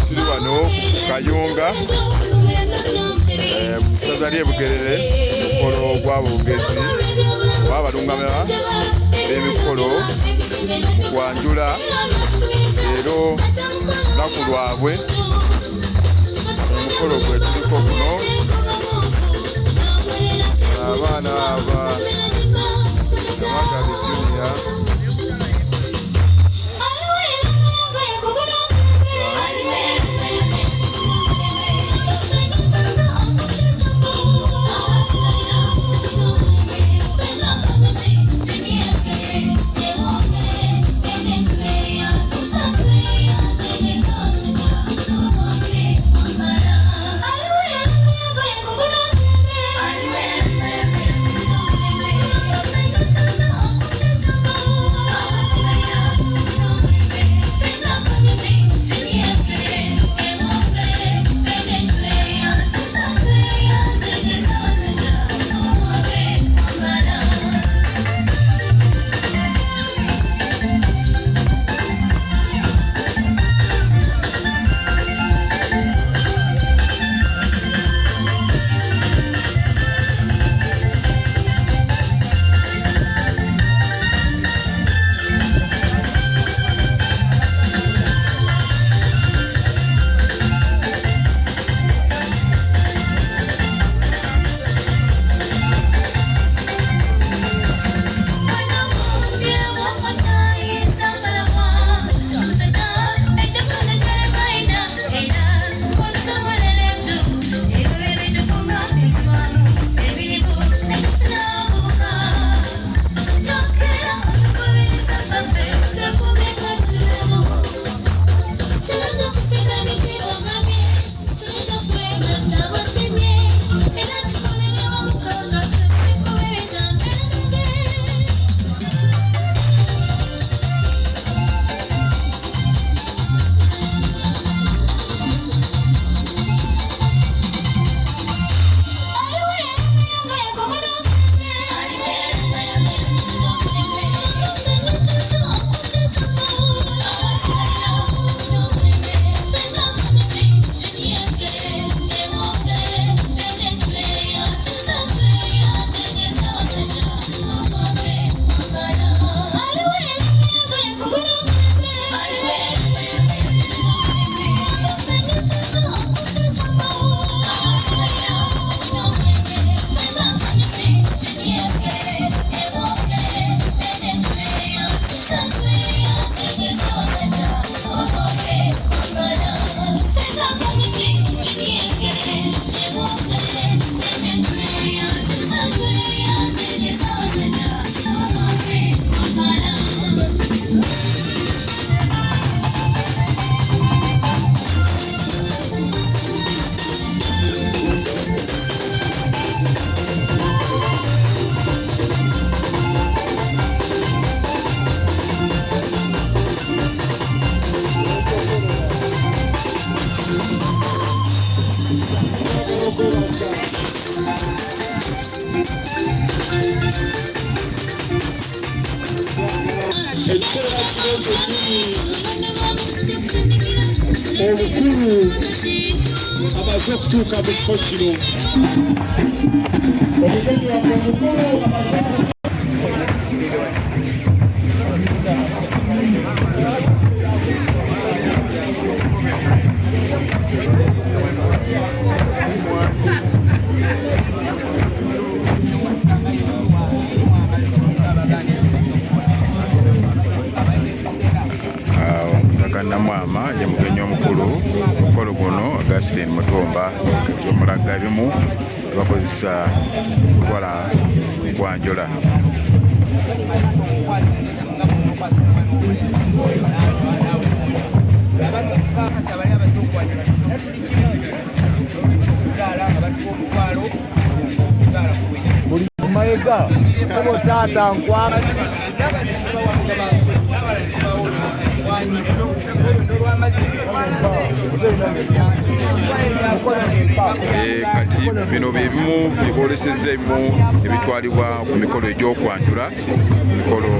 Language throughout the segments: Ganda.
tuli wano Kayunga musaza lye Bugerere mukolo gwa Abogezi w'abalungamya b'emikolo mu kwanjula leero olunaku lwabwe omukolo gwe tuliko guno abaana abagabye juniya obukulu amaze okutuuka mu kifo kino omukozi waffe omukulu amaze namwama ye mugenyi omukulu omukolo guno Augustine Mutumba omulaga ebimu bakozesa kukola kwanjula buli mayiga obo taata nkwaka kati bino bye bimu biboolesezza ebimu ebitwalibwa ku mikolo egy'okwanjula mikolo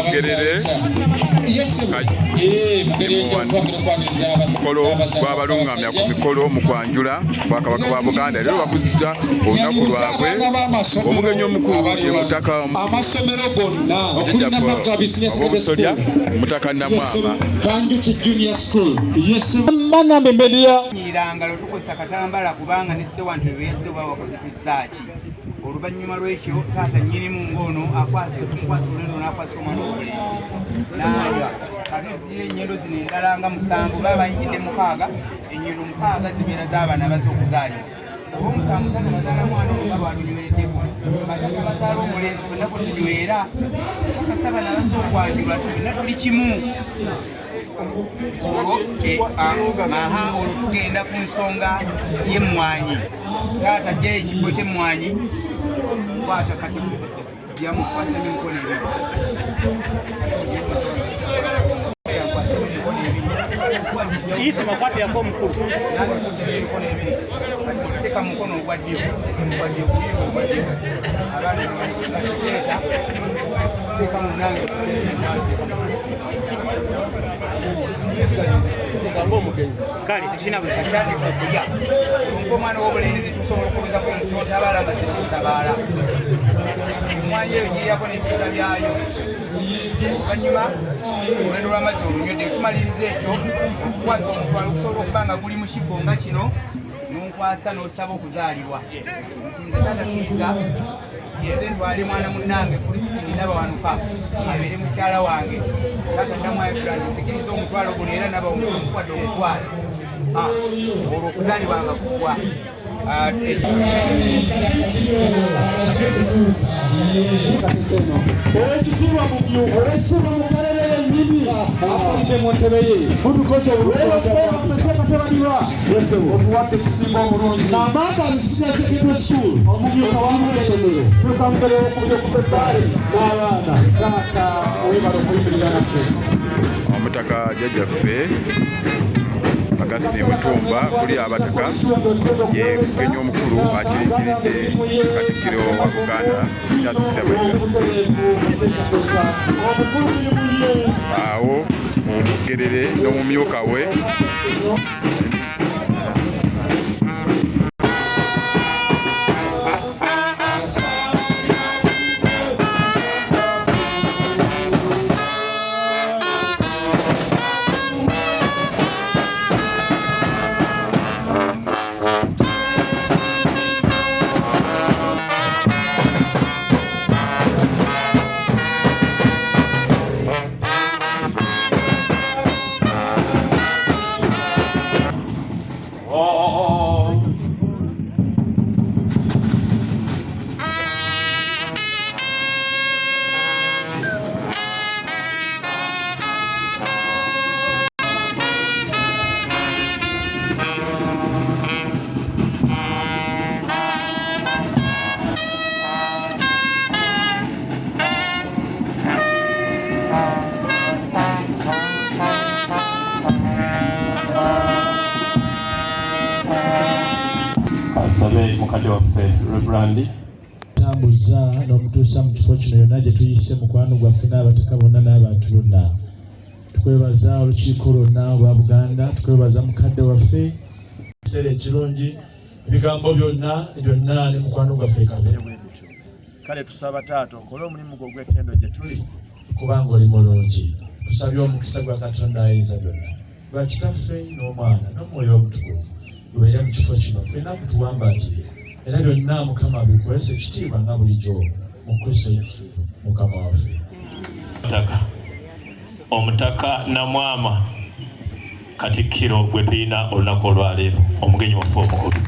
Bugerere mukolo gw'abalungamya ku mikolo mu kwanjula Bwakabaka bwa Buganda. Leero bakuzizza olunaku lwabwe. Omugenyi omukulu ye mutaka obusolya mutaka Namwama nyiranga lotukozesa katambala kubanga ne ssewantu ebeyazze oba bakozesezza ki oluvannyuma lw'ekyo taata nnyinimu ng'ono akwasa olulendo n'akwasa omwana ow'obulenzi n'anywa ate tugira ennyendo zino endala nga 7 baba bayingidde 6 ennyendo 6 zibeera z'abaana bazze okuzaalibwa oba omusanvu zano bazaala mwana nga bwalunywereddeko bataka bazaala omulenzi fenna ku tunywera bakasaba nabazze okwanjulwa tufenna tuli kimu olwo tugenda ku nsonga y'emmwanyi taata jja ekibbo ky'emmwanyi kwata kati yamukwasa emikono ebiri makwatiraku omukulu emikono ebiri teka mukono ogwa ddyo abaana teeta teka munange kale tekirina bwekyandika okulya olunka omwana w'obulenzi tusobola okubizako omukyotabaala nga kirikutabaala omwanyi eyo giryako n'ebitula byayo oluvannyuma olwendo lw'amazzi olunywedde tumaliriza ekyo okukwasa omutwalo okusobola okuba nga guli mu kibbo nga kino n'onkwasa n'osaba okuzaalibwa ntinze taata tuyiza yenze ntwale mwana munnange kulisitini nabawanuka abeere mukyala wange taata namwayifulani nzikiriza omutwalo guno era nabaomukuwadde omutwalo olwo okuzaalibwa nga kugwa ekitiibwa mu byuko ekitiibwa mu Bugerere yennyini afulidde mu ntebe ye mutukoze olukatabalirwa otuwadde ekisinga obulungi n'amaaka abisina secondary school omumyuka wamu essomero tukamugere okubya okuva ebbaali n'abaana taata owebala okuyimirira nakyo omutaka jjajjaffe Augustine Mutumba kuli abataka ye mugenyi omukulu akirikiridde Katikkiro wa Buganda awo mu Bugerere n'omumyuka we ate mukadde waffe Reverend tambuza n'omutuusa mu kifo kino yonna gye tuyise mukwano gwaffe n'abataka bonna n'abantu bonna. Tukwebaza olukiiko lwonna olwa Buganda, tukwebaza mukadde waffe ekiseera ekirungi, ebigambo byonna ne mukwano gwaffe Kabera. Kale tusaba Taata okole omulimu gwo gw'ettendo gye tuli kubanga oli mulungi. Tusabye omukisa gwa Katonda ayinza byonna, gwa Kitaffe n'Omwana n'Omwoyo Omutukuvu lubeere mu kifo kino ffenna kutuwambaatire, era byonna Mukama bikuweesa ekitiibwa nga bulijjo mu Kristo Yesu Mukama waffe. Omutaka Namwama Katikkiro gwe tulina olunaku olwaleero, omugenyi waffe omukulu.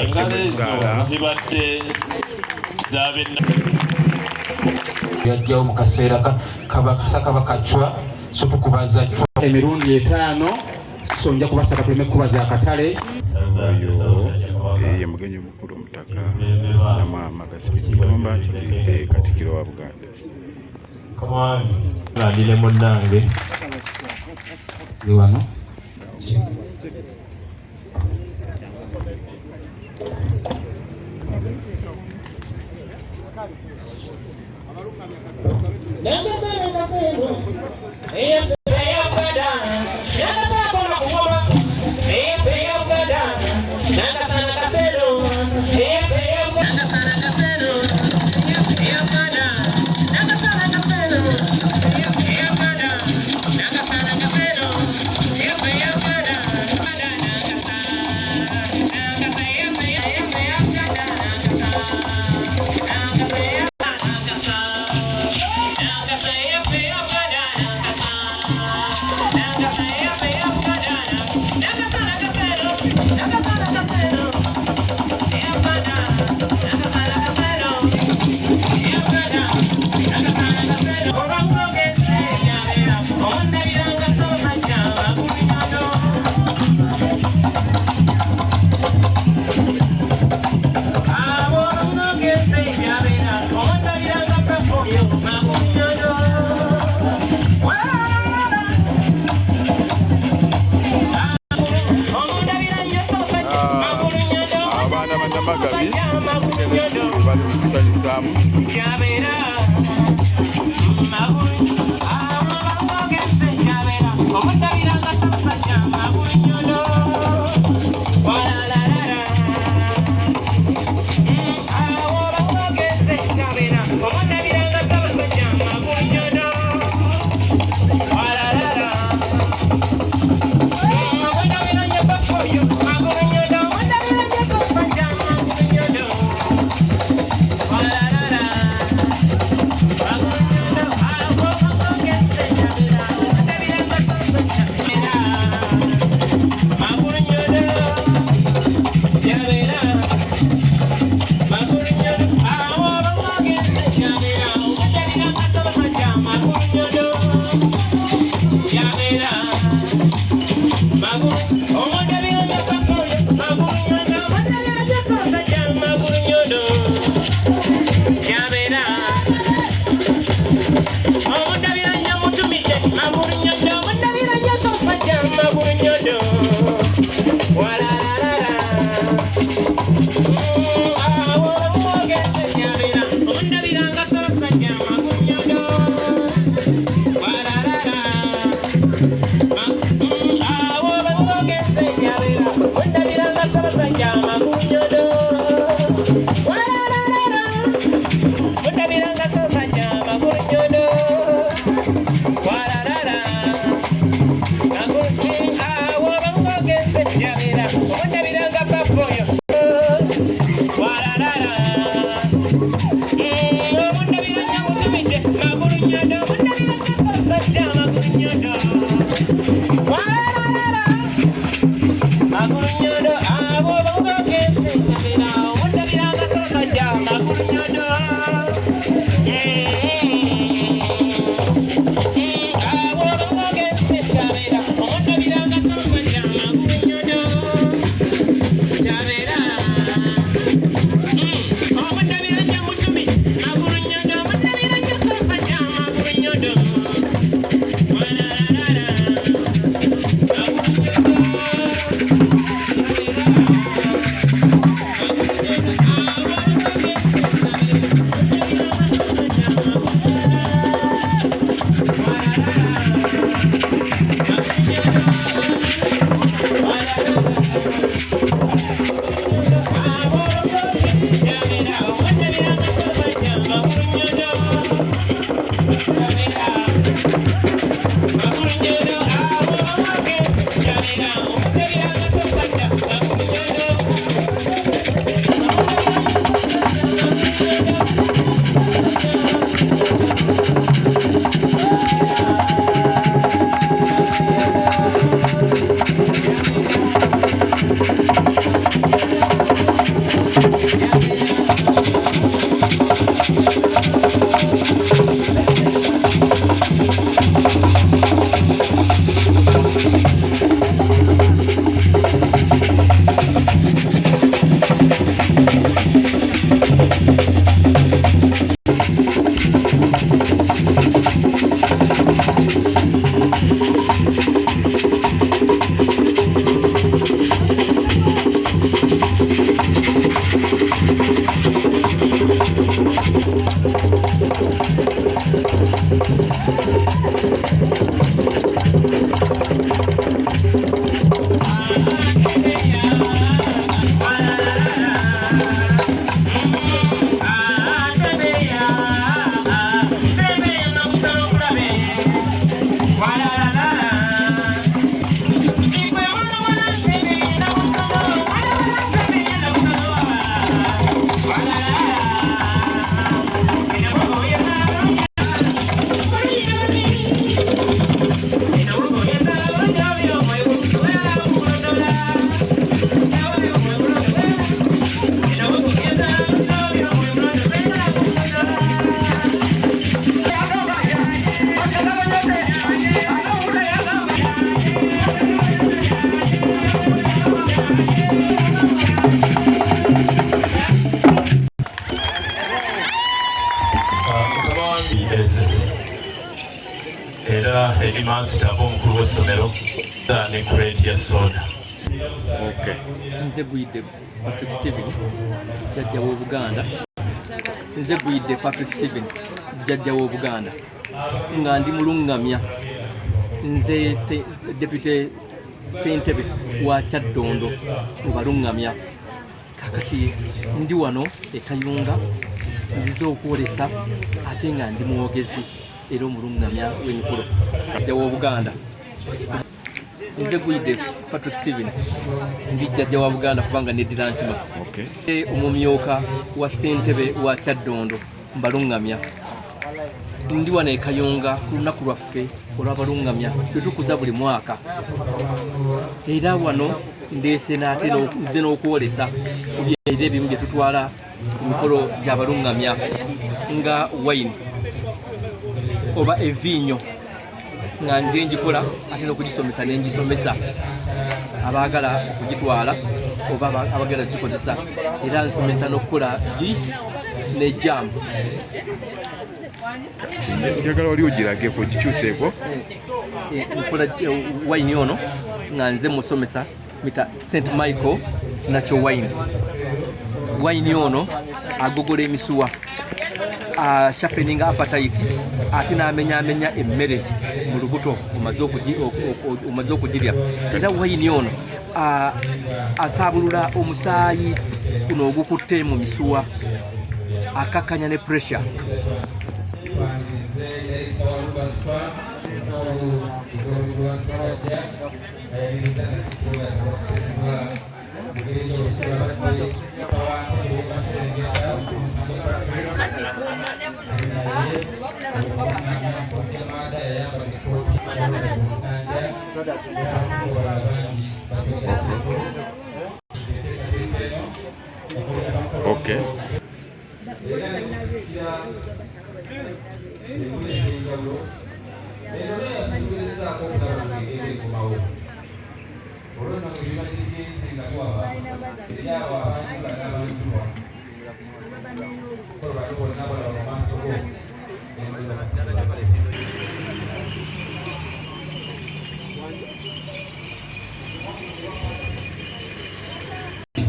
Engalo ezo zibadde zabenna yajjawo mu kaseera kabakacwa so tukubaza emirundi 5 so nja kubasaka tuleme kubaza akatale ye mugenyi omukulu omutaka Namwama Kitomba kigidde Katikkiro wa Buganda. landile munnange ndi wano nga eri master omukulu w'essomero ne crate ya soda. Nze Gwidde Patrick Steven jjajja w'Obuganda. Nze Gwidde Patrick Steven jjajja w'Obuganda nga ndi mulungamya. Nze deputy ssentebe wa Kyaddondo mu balungamya. Kakati ndi wano e Kayunga nzize okwolesa ate nga ndi mwogezi era omulungamya w'emikolo jjajja w'Obuganda. Nze Gwidde Patrick Steven ndi jjajja wa Buganda kubanga neddira nkima. Omumyuka wa ssentebe wa Kyaddondo mbalungamya. Ndi wano e Kayunga ku lunaku lwaffe olw'abalungamya lwe tukuza buli mwaka. Era wano ndeese n'ate nze n'okwolesa ku byeira ebimu bye tutwala ku mikolo gy'abalungamya nga wine oba eviinyo nga nze njikola ate n'okugisomesa nengisomesa abaagala okugitwala oba abagala okugikozesa. Era nsomesa n'okukola juice ne jam. Njagala wali ogirageko gikyuseeko. Nkola wine ono nga nze musomesa mita St. Michael Nacho wine. Wine ono agogola emisuwa, sharpening appetite, ate n'amenyaamenya emmere mu lubuto omaze okugirya. Era wine ono asaabulula omusaayi guno ogukutte mu misuwa, akakkanya ne pressure. Okay.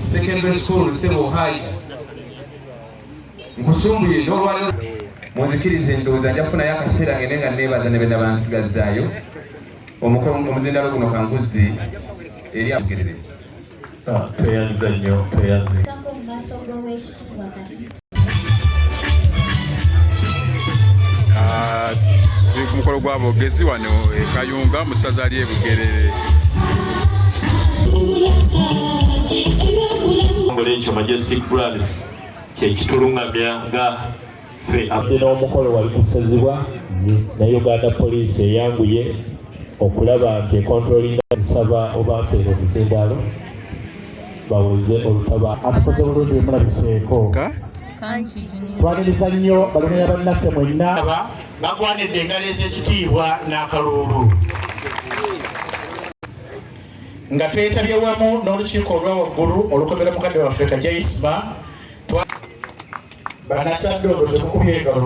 Secondary school sebo hayi nkusumbuye n'olwaliro muzikirize ndowooza nja kufuna y'akaseera ngende nga neebaza ne bena bansigazaayo omuzindalo guno kanguzi eri Bugerere. Tweyanza nnyo, tweyanze. Tuli ku mukolo gw'Abogezi wano e Kayunga mu ssaza ly'e Bugerere. Ekyo Majestic Brothers kye kitulungamya nga ffe n'omukolo wali kusazibwa ne Uganda Police eyanguye okulaba nti ekontrolinga nsaba oba mpero bizindalo bawuze olutaba atukoze bulungi bemulabiseeko twaniriza nnyo balumya bannaffe mwenna bagwanidde engalo ez'ekitiibwa n'akalulu nga twetabye wamu n'olukiiko olwa waggulu olukomera mukadde waffe Kajaisima Banakyaddondo temukubye engalo